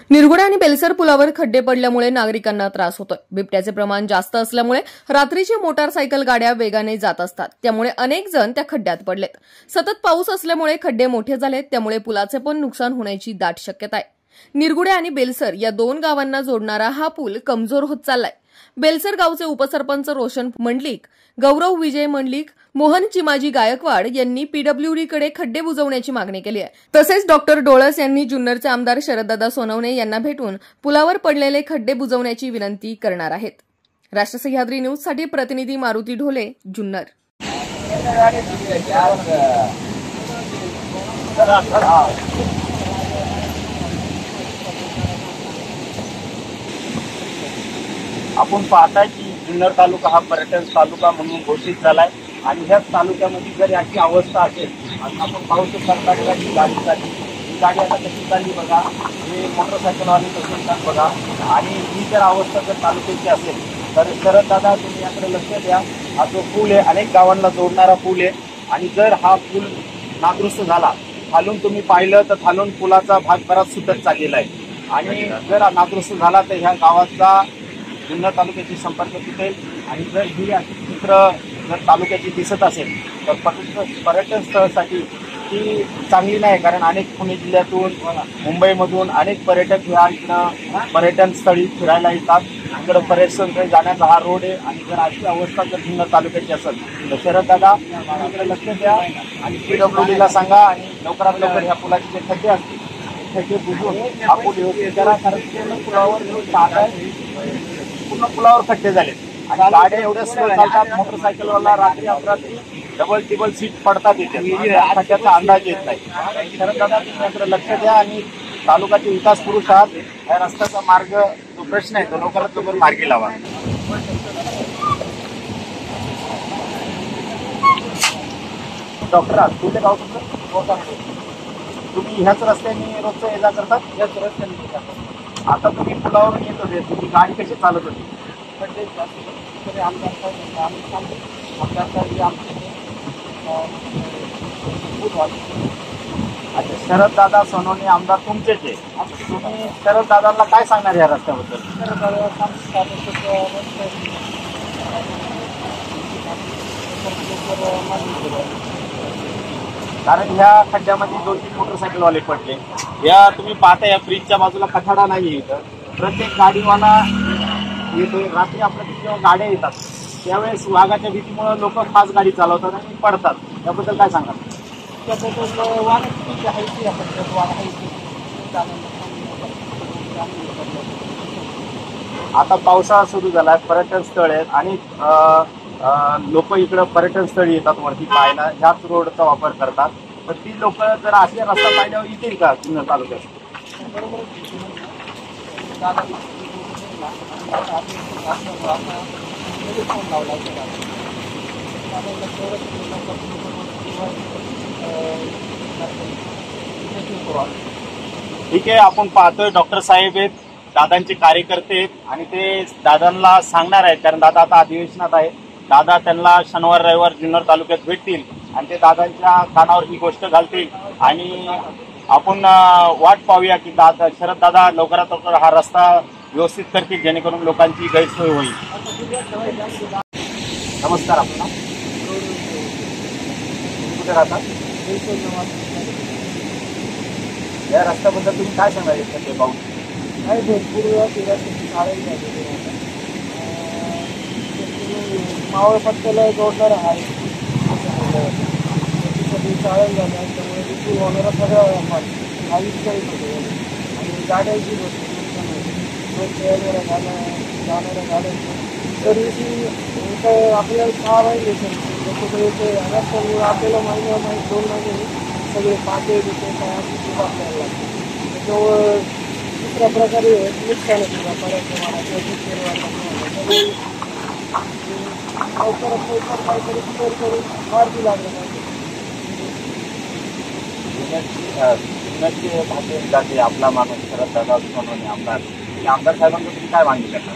निरगुडा आणि बेलसर पुलावर खड्डे पडल्यामुळे नागरिकांना त्रास होतोय। बिबट्याचे प्रमाण जास्त असल्यामुळे रात्रीची मोटारसायकल गाड्या वेगाने जात असतात, त्यामुळे अनेक जण त्या खड्ड्यात पडलेत। सतत पाऊस असल्यामुळे खड्डे मोठे झालेत, त्यामुळे पुलाचे पण नुकसान होण्याची दाट शक्यता आहे। निरगुडे आणि बेलसर या दोन गावांना जोडणारा हा पूल कमजोर होत चाललाय। बेलसर गावचे उपसरपंच रोशन मंडलिक, गौरव विजय मंडलिक, मोहन चिमाजी गायकवाड यांनी पीडब्ल्यूडीकडे खड्डे बुजवण्याची मागणी केली आहे। तसेच डॉक्टर डोळस यांनी जुन्नरचे आमदार शरददादा सोनवणे यांना भेटून पुलावर पडलेले खड्डे बुजवण्याची विनंती करणार आहेत। राष्ट्र सह्याद्री न्यूज साठी प्रतिनिधी मारुती ढोले, जुन्नर। आपण पाहताय की जुन्नर तालुका हा पर्यटन तालुका म्हणून घोषित झालाय आणि ह्याच तालुक्यामध्ये जर याची अवस्था असेल आणि आपण पाहू शकतो सरकारी गाडी चालली, ही गाडी आता कशी चालली बघा, हे मोटरसायकलवाले कसे येतात बघा। आणि ही जर अवस्था जर तालुक्याची असेल तर शरद दादा तुम्ही याकडे लक्ष द्या। हा जो पूल आहे अनेक गावांना जोडणारा पूल आहे आणि जर हा पूल नादुरुस्त झाला, खालून तुम्ही पाहिलं तर खालून पुलाचा भाग बराच सुटत चाललेला आहे आणि जर नादुरुस्त झाला तर ह्या गावाचा जुन्नर तालुक्याची संपर्क तुटेल आणि जर ही अशी चित्र जर तालुक्याची दिसत असेल तर पर्यटन स्थळासाठी ती चांगली नाही। कारण अनेक पुणे जिल्ह्यातून मुंबईमधून अनेक पर्यटक ह्या इकडं पर्यटन स्थळी फिरायला येतात। इकडं पर्यटन स्थळी जाण्याचा हा रोड आहे आणि जर अशी अवस्था जर जुन्नर तालुक्याची असेल तर शरद दादा इकडे लक्ष द्या आणि पीडब्ल्यूडीला सांगा आणि लवकरात लवकर ह्या पुलाचे जे खड्डे असतील खड्डे बुजवून हा पूल व्यवस्थित करा। कारण पूर्ण पुलावर पूर्ण पुलावर खड्डे झाले आणि गाड्या एवढ्या स्लो चालतात, मोटरसायकलवाला रात्री अपरात्री डबल टिबल सीट पडतात येते, खड्ड्याचा अंदाज येत नाही। शरद दादा तुम्ही याकडे लक्ष द्या आणि तालुक्याचे विकास पुरुष आहात, या रस्त्याचा मार्ग जो प्रश्न आहे तो लवकरात लवकर मार्गी लावा। डॉक्टर तुझे गाव तुमचं, तुम्ही ह्याच रस्त्याने रोजचं ये जा करतात? ह्याच रस्त्याने ये जा। आता तुम्ही पुलावरून येत होते, तुमची गाडी कशी चालत होती? अच्छा, शरद दादा सोनवणे आमदार तुमचेच आहे, तुम्ही शरद दादांना काय सांगणार या रस्त्याबद्दल? कारण ह्या खड्ड्यामध्ये 2-3 मोटरसायकलवाले पडले। या तुम्ही पाहता या ब्रिजच्या बाजूला कठाडा नाही इथं, प्रत्येक गाडीवाला येतो। रात्री आपल्या जेव्हा गाड्या येतात त्यावेळेस वाघाच्या भीतीमुळे लोक फास्ट गाडी चालवतात आणि पडतात, त्याबद्दल काय सांगा? आता पावसाळा सुरू झालाय, पर्यटन स्थळ आहेत आणि लोक इकडं पर्यटन स्थळी येतात वरती पाहायला, ह्याच रोडचा वापर करतात। तर ती लोक जर असे रस्ता पाहिल्यावर येतील का जुन्नर तालुक्यात? ठीक आहे, आपण पाहतोय डॉक्टर साहेब आहेत, दादांचे कार्यकर्ते आहेत आणि ते दादांना सांगणार आहेत, कारण दादा आता अधिवेशनात आहे। दादा त्यांना शनिवार रविवार जुन्नर तालुक्यात भेटतील आणि ते दादांच्या कानावर ही गोष्ट घालतील आणि आपण वाट पाहूया की शरद दादा लवकरात लवकर हा रस्ता व्यवस्थित करतील, जेणेकरून लोकांची गैरसोय होईल। नमस्कार, आपण कुठे राहतात? या रस्त्याबद्दल तुम्ही काय सांगायचं ते पाहून? काय भरपूर मावळ पट्ट्याला जोडणार आहे, चाळण झाल्या त्यामुळे तिथून होणारा सगळा आयुष्यही होतो आणि गाड्याची यायला जाणाऱ्या गाड्यांची सर्व्हिसिंग आपल्याला 6 महिने रस्त्यामुळे आपल्याला माहीत 2 महिने सगळे पाटे देते काय आपल्याला लागते, त्याच्यावर दुसऱ्या प्रकारे नुकसान होतं लवकरात लवकर काहीतरी क्लिअर करून मार्गी लागलं पाहिजे। भाषेत जाते आपला माणूस शरद दादा सोनवणे आमदार, आमदार साहेबांना तुम्ही काय मागणी करणार?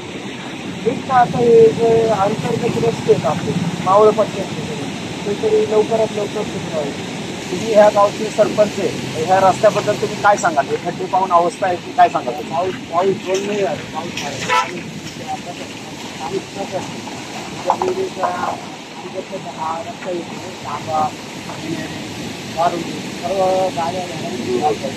एक तर आता हे जे अंतर्गत रस्ते आहेत आपले मावळ पट्ट्याचे ते तरी लवकरात लवकर सुरू व्हावे। तुम्ही ह्या गावचे सरपंच आहे, ह्या रस्त्याबद्दल तुम्ही काय सांगाल? हे खड्डे पाहून अवस्था आहे की काय सांगाल? पाऊस दोन नाही झाला, पाऊस रस्ता येतो तांबा वारून सर्व गाड्या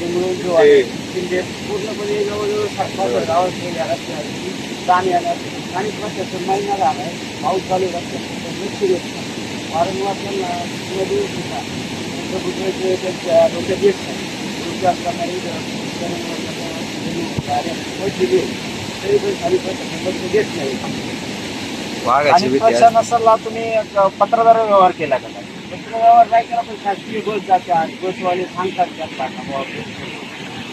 मिळून जो आहे म्हणजे पूर्णपणे जवळजवळ 60 गावात रस्त्यावरती जाणे येणार आणि प्रशासन महिना झाला आहे. पाऊस चालू रस्त्यात लक्ष देत नाही. वारंवार त्यांना गुजरातचे त्यांच्या डोक्यात येत नाही. रोजगार करणारी दिली तरी पण खाली प्रशासन लक्ष देत नाही. आणि प्रशासनाला तुम्ही पत्रव्यवहार व्यवहार केला का? पत्रव्यवहार नाही केला, पण शासकीय बस जातात, बसवाले सांगतात त्यांना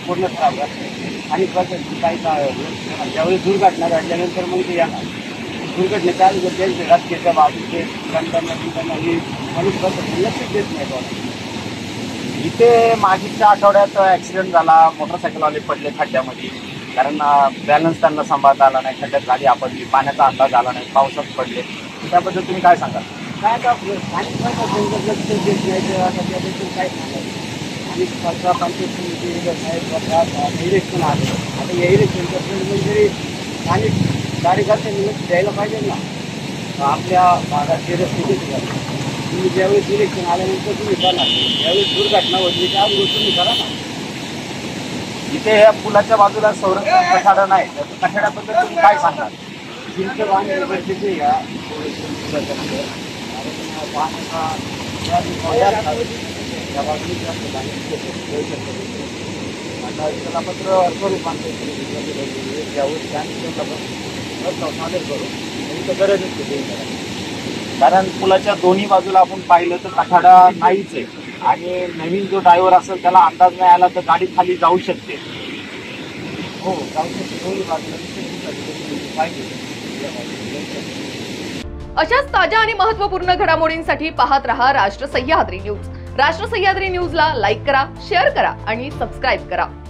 पूर्ण खराब रस्ते आणि प्रशासन काही ज्यावेळी दुर्घटना घडल्यानंतर मग ते येणार. दुर्घटनेच्या आधी जर त्यांचे रस्त्याच्या बाजूचे गंधांना ही मनुष्य प्रशासन लक्ष देत नाही कोणाला. इथे मागीच्या आठवड्यात ऍक्सिडेंट झाला, मोटरसायकलवाले पडले खड्ड्यामध्ये, कारण बॅलन्स त्यांना सांभाळता आला नाही, खड्ड्यात गाडी आपली, पाण्याचा अंदाज आला नाही, पावसात पडले. त्याबद्दल तुम्ही काय सांगाल? काय का स्थानिक प्रशासन लक्ष देत नाही तर आता त्याबद्दल काय सांगायचं. आणि पंचायत समिती साहेब इलेक्शन आले, आता या इलेक्शनच्या पिरियडमध्ये स्थानिक कार्यकर्त्यांनी लक्ष द्यायला पाहिजे ना. आपल्या भागात जे रस्ते घेतले तुम्ही ज्यावेळेस इलेक्शन आल्यानंतर तुम्ही करा, ज्यावेळेस दुर्घटना घडली त्यावेळेस तुम्ही करा ना. इथे या पुलाच्या बाजूला संरक्षण कठाडं नाही, तर कठाड्याबद्दल तुम्ही काय सांगाल? भिंत बांधणे गरजेचे आहे का त्याला पत्र स्वरूपात यावेळेस सादर करू तर गरजच होते. कारण पुलाच्या दोन्ही बाजूला आपण पाहिलं तर कठाडा नाहीच आहे आणि नवीन जो ड्रायव्हर असेल त्याला अंदाज नाही आला तर गाडी खाली जाऊ शकते. हो, जाऊ शकते. दोन्ही बाजूला पाहिजे. अशाच ताज्या आणि महत्त्वपूर्ण घडामोडींसाठी पाहत रहा राष्ट्र सह्याद्री न्यूज. राष्ट्र सह्याद्री न्यूजला लाईक करा, शेअर करा आणि सबस्क्राईब करा.